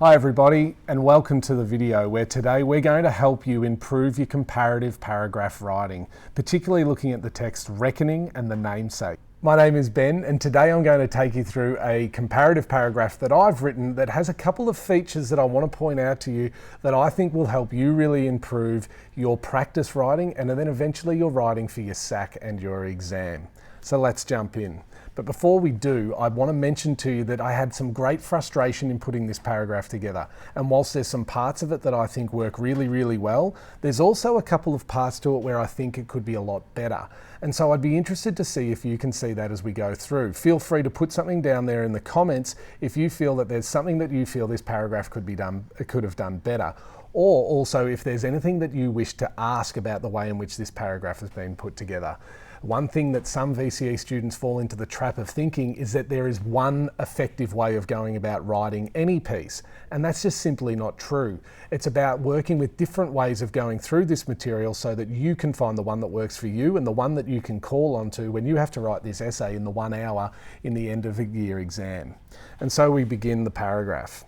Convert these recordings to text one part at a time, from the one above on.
Hi everybody, and welcome to the video where today we're going to help you improve your comparative paragraph writing, particularly looking at the text reckoning and the namesake. My name is Ben, and today I'm going to take you through a comparative paragraph that I've written that has a couple of features that I want to point out to you that I think will help you really improve your practice writing and then eventually your writing for your SAC and your exam. So let's jump in. But before we do, I want to mention to you that I had some great frustration in putting this paragraph together. And whilst there's some parts of it that I think work really, really well, there's also a couple of parts to it where I think it could be a lot better. And so I'd be interested to see if you can see that as we go through. Feel free to put something down there in the comments if you feel that there's something that you feel this paragraph could have done better. Or also if there's anything that you wish to ask about the way in which this paragraph has been put together. One thing that some VCE students fall into the trap of thinking is that there is one effective way of going about writing any piece, and that's just simply not true. It's about working with different ways of going through this material so that you can find the one that works for you and the one that you can call onto when you have to write this essay in the 1 hour in the end of a year exam. And so we begin the paragraph.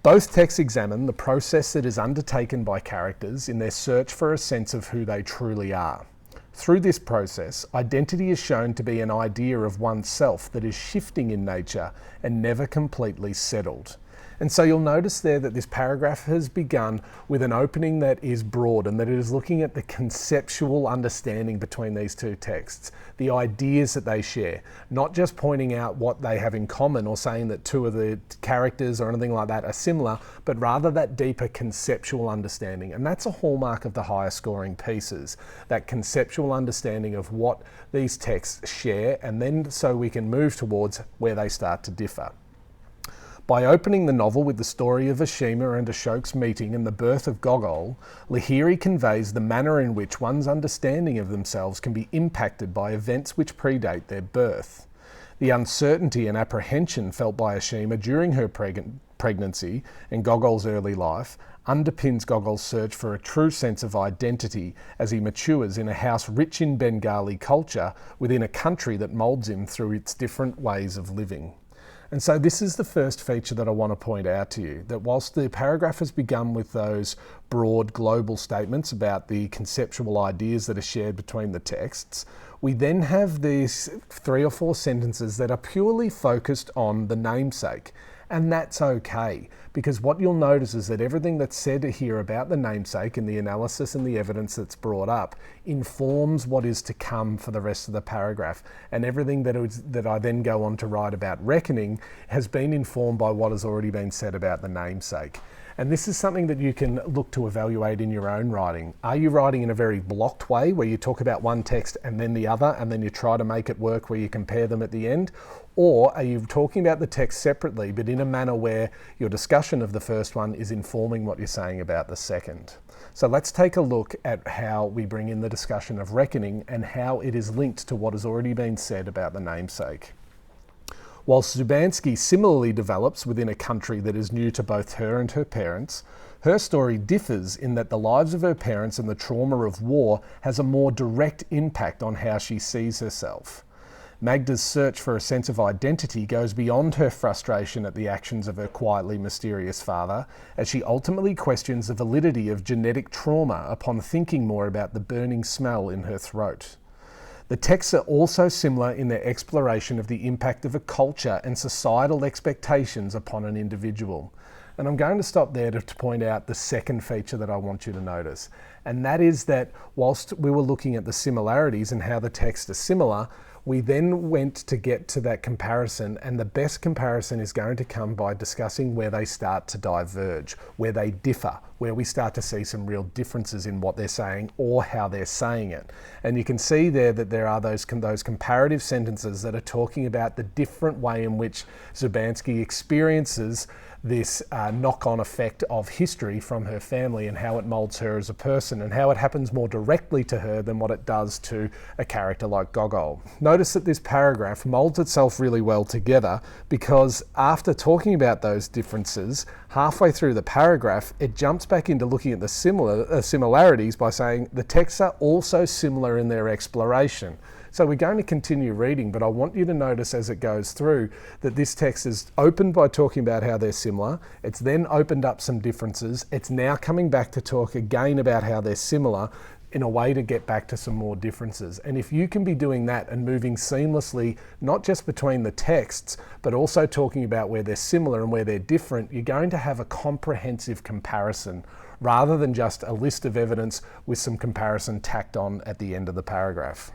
Both texts examine the process that is undertaken by characters in their search for a sense of who they truly are. Through this process, identity is shown to be an idea of oneself that is shifting in nature and never completely settled. And so you'll notice there that this paragraph has begun with an opening that is broad and that it is looking at the conceptual understanding between these two texts, the ideas that they share, not just pointing out what they have in common or saying that two of the characters or anything like that are similar, but rather that deeper conceptual understanding. And that's a hallmark of the higher scoring pieces, that conceptual understanding of what these texts share, and then so we can move towards where they start to differ. By opening the novel with the story of Ashima and Ashoke's meeting and the birth of Gogol, Lahiri conveys the manner in which one's understanding of themselves can be impacted by events which predate their birth. The uncertainty and apprehension felt by Ashima during her pregnancy and Gogol's early life underpins Gogol's search for a true sense of identity as he matures in a house rich in Bengali culture within a country that moulds him through its different ways of living. And so this is the first feature that I want to point out to you, that whilst the paragraph has begun with those broad global statements about the conceptual ideas that are shared between the texts, we then have these 3 or 4 sentences that are purely focused on the namesake. And that's okay, because what you'll notice is that everything that's said here about the namesake and the analysis and the evidence that's brought up informs what is to come for the rest of the paragraph. And everything that I then go on to write about reckoning has been informed by what has already been said about the namesake. And this is something that you can look to evaluate in your own writing. Are you writing in a very blocked way where you talk about one text and then the other and then you try to make it work where you compare them at the end? Or are you talking about the text separately but in a manner where your discussion of the first one is informing what you're saying about the second? So let's take a look at how we bring in the discussion of reckoning and how it is linked to what has already been said about the namesake. While Szubanski similarly develops within a country that is new to both her and her parents, her story differs in that the lives of her parents and the trauma of war has a more direct impact on how she sees herself. Magda's search for a sense of identity goes beyond her frustration at the actions of her quietly mysterious father, as she ultimately questions the validity of genetic trauma upon thinking more about the burning smell in her throat. The texts are also similar in their exploration of the impact of a culture and societal expectations upon an individual. And I'm going to stop there to point out the second feature that I want you to notice. And that is that whilst we were looking at the similarities and how the texts are similar, we then went to get to that comparison, and the best comparison is going to come by discussing where they start to diverge, where they differ, where we start to see some real differences in what they're saying or how they're saying it. And you can see there that there are those comparative sentences that are talking about the different way in which Szubanski experiences this knock-on effect of history from her family and how it molds her as a person and how it happens more directly to her than what it does to a character like Gogol. Notice that this paragraph molds itself really well together because after talking about those differences, halfway through the paragraph, it jumps back into looking at the similarities by saying the texts are also similar in their exploration. So we're going to continue reading, but I want you to notice as it goes through that this text is opened by talking about how they're similar. It's then opened up some differences. It's now coming back to talk again about how they're similar in a way to get back to some more differences. And if you can be doing that and moving seamlessly, not just between the texts, but also talking about where they're similar and where they're different, you're going to have a comprehensive comparison rather than just a list of evidence with some comparison tacked on at the end of the paragraph.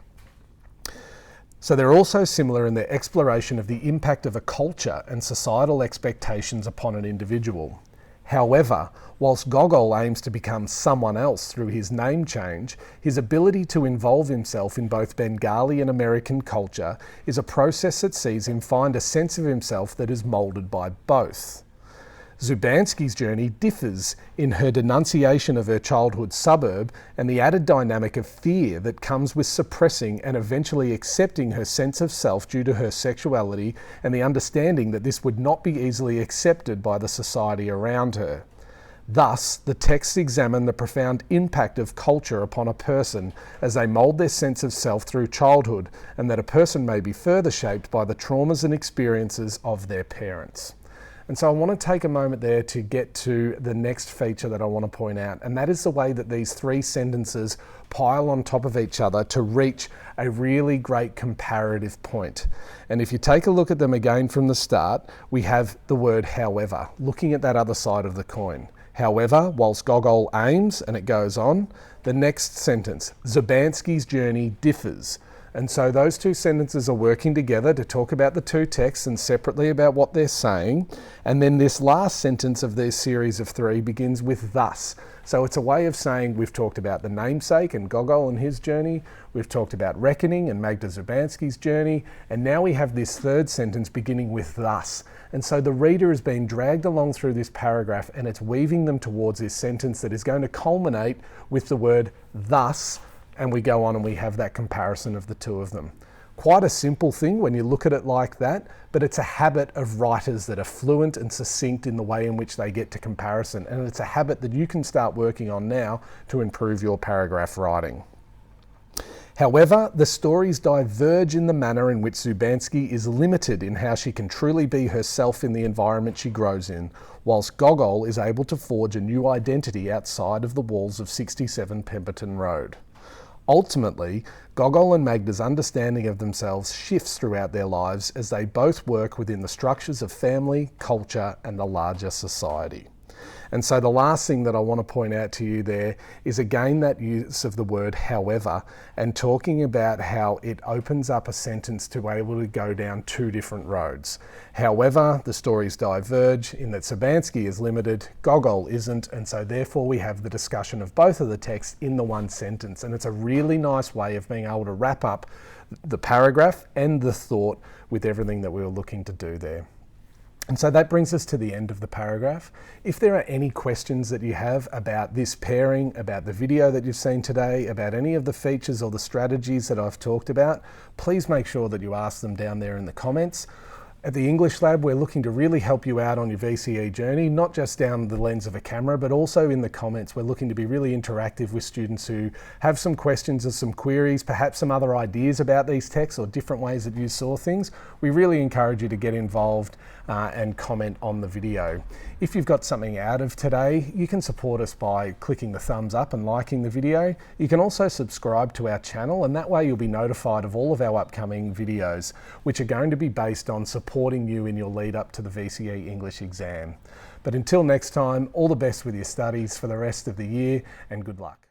So they're also similar in their exploration of the impact of a culture and societal expectations upon an individual. However, whilst Gogol aims to become someone else through his name change, his ability to involve himself in both Bengali and American culture is a process that sees him find a sense of himself that is moulded by both. Szubanski's journey differs in her denunciation of her childhood suburb and the added dynamic of fear that comes with suppressing and eventually accepting her sense of self due to her sexuality and the understanding that this would not be easily accepted by the society around her. Thus, the texts examine the profound impact of culture upon a person as they mould their sense of self through childhood, and that a person may be further shaped by the traumas and experiences of their parents. And so I want to take a moment there to get to the next feature that I want to point out, and that is the way that these three sentences pile on top of each other to reach a really great comparative point. And if you take a look at them again from the start, we have the word however, looking at that other side of the coin. However, whilst Gogol aims, and it goes on, the next sentence, Szubanski's journey differs. And so those two sentences are working together to talk about the two texts and separately about what they're saying. And then this last sentence of this series of three begins with thus. So it's a way of saying we've talked about the namesake and Gogol and his journey. We've talked about reckoning and Magda Szubanski's journey. And now we have this third sentence beginning with thus. And so the reader is being dragged along through this paragraph and it's weaving them towards this sentence that is going to culminate with the word thus. And we go on and we have that comparison of the two of them. Quite a simple thing when you look at it like that, but it's a habit of writers that are fluent and succinct in the way in which they get to comparison. And it's a habit that you can start working on now to improve your paragraph writing. However, the stories diverge in the manner in which Szubanski is limited in how she can truly be herself in the environment she grows in, whilst Gogol is able to forge a new identity outside of the walls of 67 Pemberton Road. Ultimately, Gogol and Magda's understanding of themselves shifts throughout their lives as they both work within the structures of family, culture, and the larger society. And so the last thing that I want to point out to you there is again that use of the word however, and talking about how it opens up a sentence to be able to go down two different roads. However, the stories diverge in that Szubanski is limited, Gogol isn't, and so therefore we have the discussion of both of the texts in the one sentence. And it's a really nice way of being able to wrap up the paragraph and the thought with everything that we were looking to do there. And so that brings us to the end of the paragraph. If there are any questions that you have about this pairing, about the video that you've seen today, about any of the features or the strategies that I've talked about, please make sure that you ask them down there in the comments. At the English Lab, we're looking to really help you out on your VCE journey, not just down the lens of a camera, but also in the comments. We're looking to be really interactive with students who have some questions or some queries, perhaps some other ideas about these texts or different ways that you saw things. We really encourage you to get involved and comment on the video. If you've got something out of today, you can support us by clicking the thumbs up and liking the video. You can also subscribe to our channel, and that way you'll be notified of all of our upcoming videos, which are going to be based on supporting you in your lead up to the VCE English exam. But until next time, all the best with your studies for the rest of the year, and good luck.